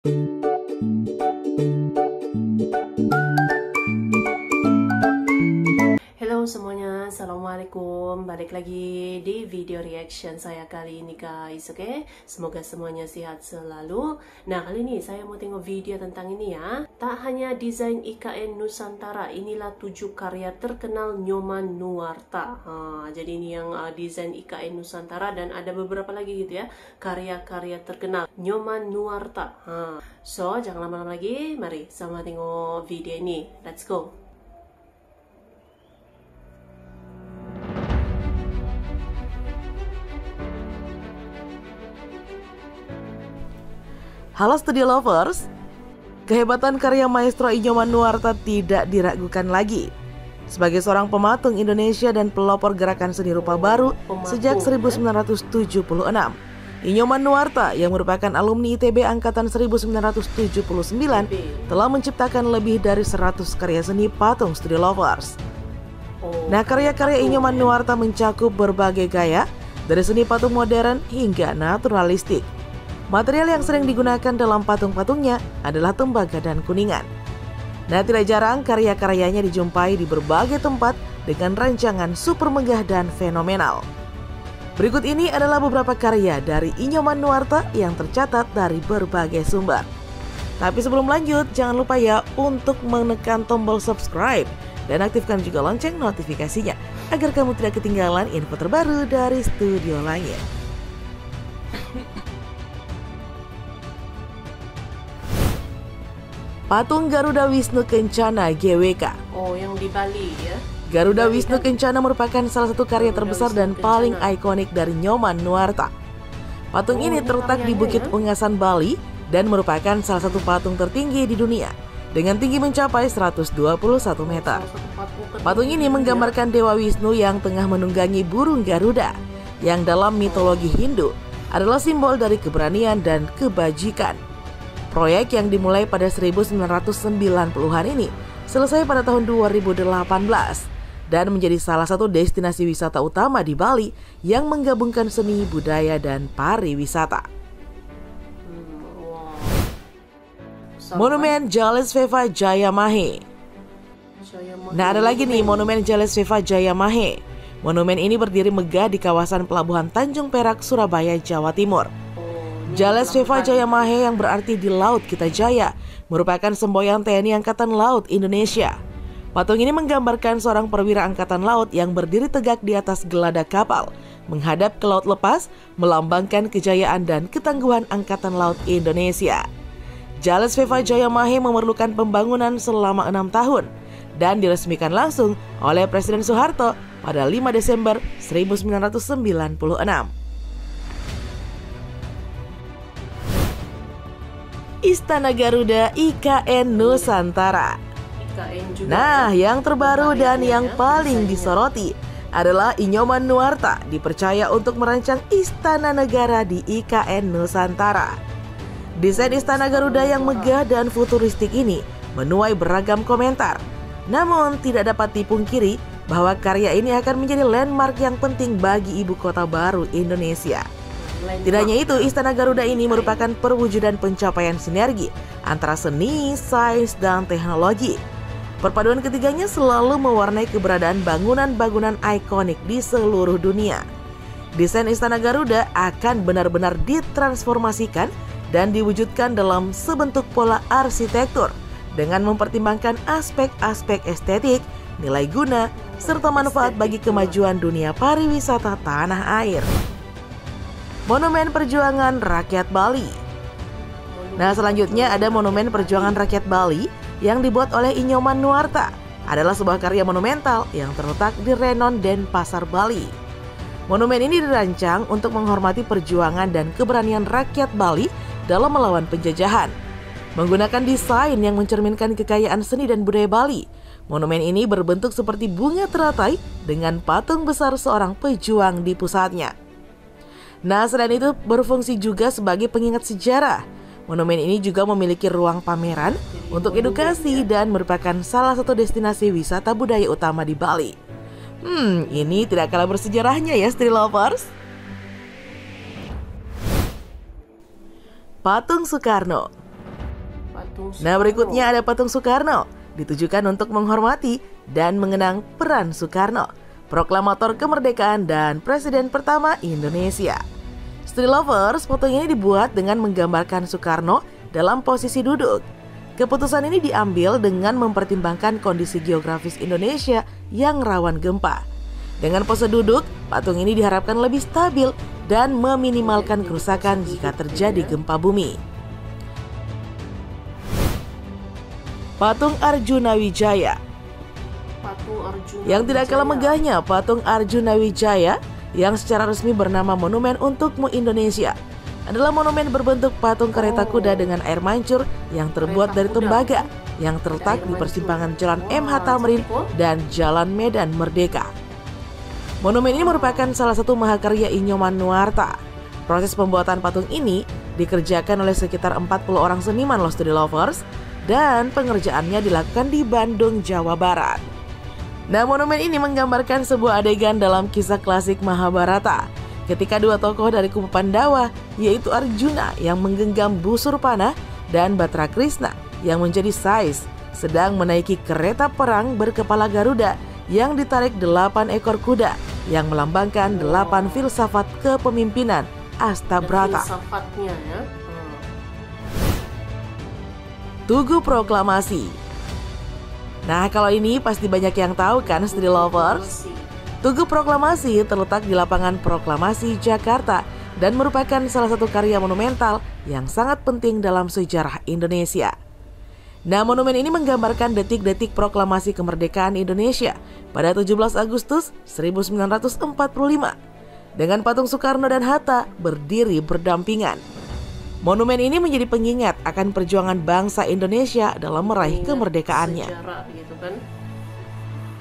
Halo semuanya, Assalamualaikum. Balik lagi di video reaction saya kali ini guys, oke? Semoga semuanya sehat selalu. Nah, kali ini saya mau tengok video tentang ini ya. Tak hanya desain IKN Nusantara, inilah 7 karya terkenal Nyoman Nuarta. Jadi ini yang desain IKN Nusantara, dan ada beberapa lagi gitu ya, karya-karya terkenal Nyoman Nuarta. So, jangan lama-lama lagi, mari sama tengok video ini. Let's go. Halo Studio Lovers, kehebatan karya maestro Nyoman Nuarta tidak diragukan lagi. Sebagai seorang pematung Indonesia dan pelopor gerakan seni rupa baru sejak 1976, Nyoman Nuarta yang merupakan alumni ITB angkatan 1979 telah menciptakan lebih dari 100 karya seni patung Studio Lovers. Nah, karya-karya Nyoman Nuarta mencakup berbagai gaya, dari seni patung modern hingga naturalistik. Material yang sering digunakan dalam patung-patungnya adalah tembaga dan kuningan. Nah, tidak jarang karya-karyanya dijumpai di berbagai tempat dengan rancangan super megah dan fenomenal. Berikut ini adalah beberapa karya dari Nyoman Nuarta yang tercatat dari berbagai sumber. Tapi sebelum lanjut, jangan lupa ya untuk menekan tombol subscribe dan aktifkan juga lonceng notifikasinya agar kamu tidak ketinggalan info terbaru dari Studio Langit. Patung Garuda Wisnu Kencana GWK. Oh, yang di Bali ya. Garuda Wisnu Kencana merupakan salah satu karya terbesar dan paling ikonik dari Nyoman Nuarta. Patung ini terletak di Bukit Ungasan, Bali, dan merupakan salah satu patung tertinggi di dunia dengan tinggi mencapai 121 meter. Patung ini menggambarkan Dewa Wisnu yang tengah menunggangi burung Garuda, yang dalam mitologi Hindu adalah simbol dari keberanian dan kebajikan. Proyek yang dimulai pada 1990-an ini selesai pada tahun 2018 dan menjadi salah satu destinasi wisata utama di Bali yang menggabungkan seni, budaya, dan pariwisata. Monumen Jalesveva Jayamahe. Nah, ada lagi nih Monumen Jalesveva Jayamahe. Monumen ini berdiri megah di kawasan Pelabuhan Tanjung Perak, Surabaya, Jawa Timur. Jalesveva Jayamahe yang berarti di Laut Kita Jaya merupakan semboyan TNI Angkatan Laut Indonesia. Patung ini menggambarkan seorang perwira Angkatan Laut yang berdiri tegak di atas geladak kapal, menghadap ke laut lepas, melambangkan kejayaan dan ketangguhan Angkatan Laut Indonesia. Jalesveva Jayamahe memerlukan pembangunan selama 6 tahun dan diresmikan langsung oleh Presiden Soeharto pada 5 Desember 1996. Istana Garuda IKN Nusantara. Nah, yang terbaru dan yang paling disoroti adalah Nyoman Nuarta dipercaya untuk merancang Istana Negara di IKN Nusantara. Desain Istana Garuda yang megah dan futuristik ini menuai beragam komentar. Namun tidak dapat dipungkiri bahwa karya ini akan menjadi landmark yang penting bagi ibu kota baru Indonesia. Tidak hanya itu, Istana Garuda ini merupakan perwujudan pencapaian sinergi antara seni, sains, dan teknologi. Perpaduan ketiganya selalu mewarnai keberadaan bangunan-bangunan ikonik di seluruh dunia. Desain Istana Garuda akan benar-benar ditransformasikan dan diwujudkan dalam sebentuk pola arsitektur dengan mempertimbangkan aspek-aspek estetik, nilai guna, serta manfaat bagi kemajuan dunia pariwisata tanah air. Monumen Perjuangan Rakyat Bali. Nah, selanjutnya ada Monumen Perjuangan Rakyat Bali yang dibuat oleh Nyoman Nuarta. Adalah sebuah karya monumental yang terletak di Renon, Denpasar, Bali. Monumen ini dirancang untuk menghormati perjuangan dan keberanian rakyat Bali dalam melawan penjajahan. Menggunakan desain yang mencerminkan kekayaan seni dan budaya Bali, monumen ini berbentuk seperti bunga teratai dengan patung besar seorang pejuang di pusatnya. Nah, selain itu berfungsi juga sebagai pengingat sejarah. Monumen ini juga memiliki ruang pameran untuk edukasi dan merupakan salah satu destinasi wisata budaya utama di Bali. Ini tidak kalah bersejarahnya ya, Street Lovers. Patung Soekarno. Nah, berikutnya ada patung Soekarno, ditujukan untuk menghormati dan mengenang peran Soekarno, proklamator kemerdekaan dan presiden pertama Indonesia. Street Lovers, foto ini dibuat dengan menggambarkan Soekarno dalam posisi duduk. Keputusan ini diambil dengan mempertimbangkan kondisi geografis Indonesia yang rawan gempa. Dengan pose duduk, patung ini diharapkan lebih stabil dan meminimalkan kerusakan jika terjadi gempa bumi. Patung Arjuna Wijaya. Yang tidak kalah megahnya, patung Arjuna Wijaya yang secara resmi bernama Monumen Untukmu Indonesia adalah monumen berbentuk patung kereta kuda dengan air mancur yang terbuat dari tembaga yang terletak di persimpangan Jalan MH Tamrin dan Jalan Medan Merdeka. Monumen ini merupakan salah satu mahakarya Inyoman Nuarta. Proses pembuatan patung ini dikerjakan oleh sekitar 40 orang seniman loh Street Lovers, dan pengerjaannya dilakukan di Bandung, Jawa Barat. Nah, monumen ini menggambarkan sebuah adegan dalam kisah klasik Mahabharata ketika dua tokoh dari kubu Pandawa, yaitu Arjuna yang menggenggam busur panah dan Batrakrishna yang menjadi sais, sedang menaiki kereta perang berkepala Garuda yang ditarik 8 ekor kuda yang melambangkan 8 filsafat kepemimpinan Astabrata. Tugu Proklamasi. Nah, kalau ini pasti banyak yang tahu kan Street Lovers? Tugu Proklamasi terletak di lapangan Proklamasi, Jakarta dan merupakan salah satu karya monumental yang sangat penting dalam sejarah Indonesia. Nah, monumen ini menggambarkan detik-detik proklamasi kemerdekaan Indonesia pada 17 Agustus 1945 dengan patung Soekarno dan Hatta berdiri berdampingan. Monumen ini menjadi pengingat akan perjuangan bangsa Indonesia dalam meraih kemerdekaannya.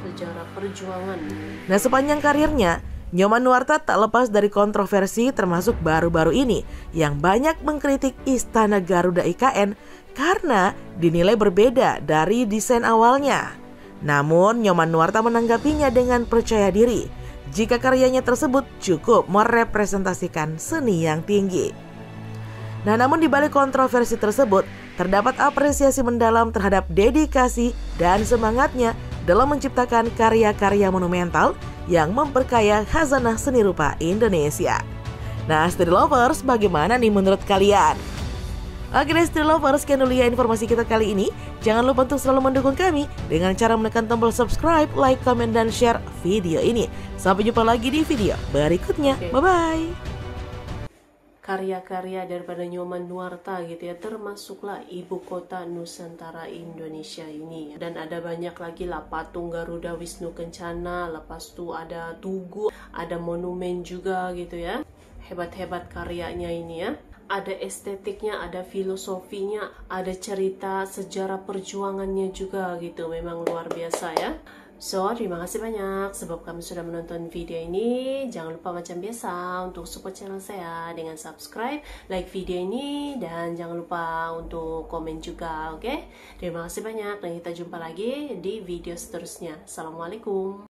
Sejarah perjuangan. Nah, sepanjang karirnya, Nyoman Nuarta tak lepas dari kontroversi termasuk baru-baru ini yang banyak mengkritik Istana Garuda IKN karena dinilai berbeda dari desain awalnya. Namun, Nyoman Nuarta menanggapinya dengan percaya diri jika karyanya tersebut cukup merepresentasikan seni yang tinggi. Nah, namun di balik kontroversi tersebut, terdapat apresiasi mendalam terhadap dedikasi dan semangatnya dalam menciptakan karya-karya monumental yang memperkaya khazanah seni rupa Indonesia. Nah, Street Lovers, bagaimana nih menurut kalian? Oke deh, Street Lovers, sekian dulu ya informasi kita kali ini. Jangan lupa untuk selalu mendukung kami dengan cara menekan tombol subscribe, like, komen, dan share video ini. Sampai jumpa lagi di video berikutnya. Bye-bye. Karya-karya daripada Nyoman Nuarta gitu ya, termasuklah ibu kota Nusantara Indonesia ini. Dan ada banyak lagi lah, patung Garuda Wisnu Kencana, lepas itu ada tugu, ada monumen juga gitu ya. Hebat-hebat karyanya ini ya. Ada estetiknya, ada filosofinya, ada cerita sejarah perjuangannya juga gitu. Memang luar biasa ya. So, terima kasih banyak sebab kamu sudah menonton video ini. Jangan lupa macam biasa untuk support channel saya dengan subscribe, like video ini, dan jangan lupa untuk komen juga, oke? Terima kasih banyak dan kita jumpa lagi di video seterusnya. Assalamualaikum.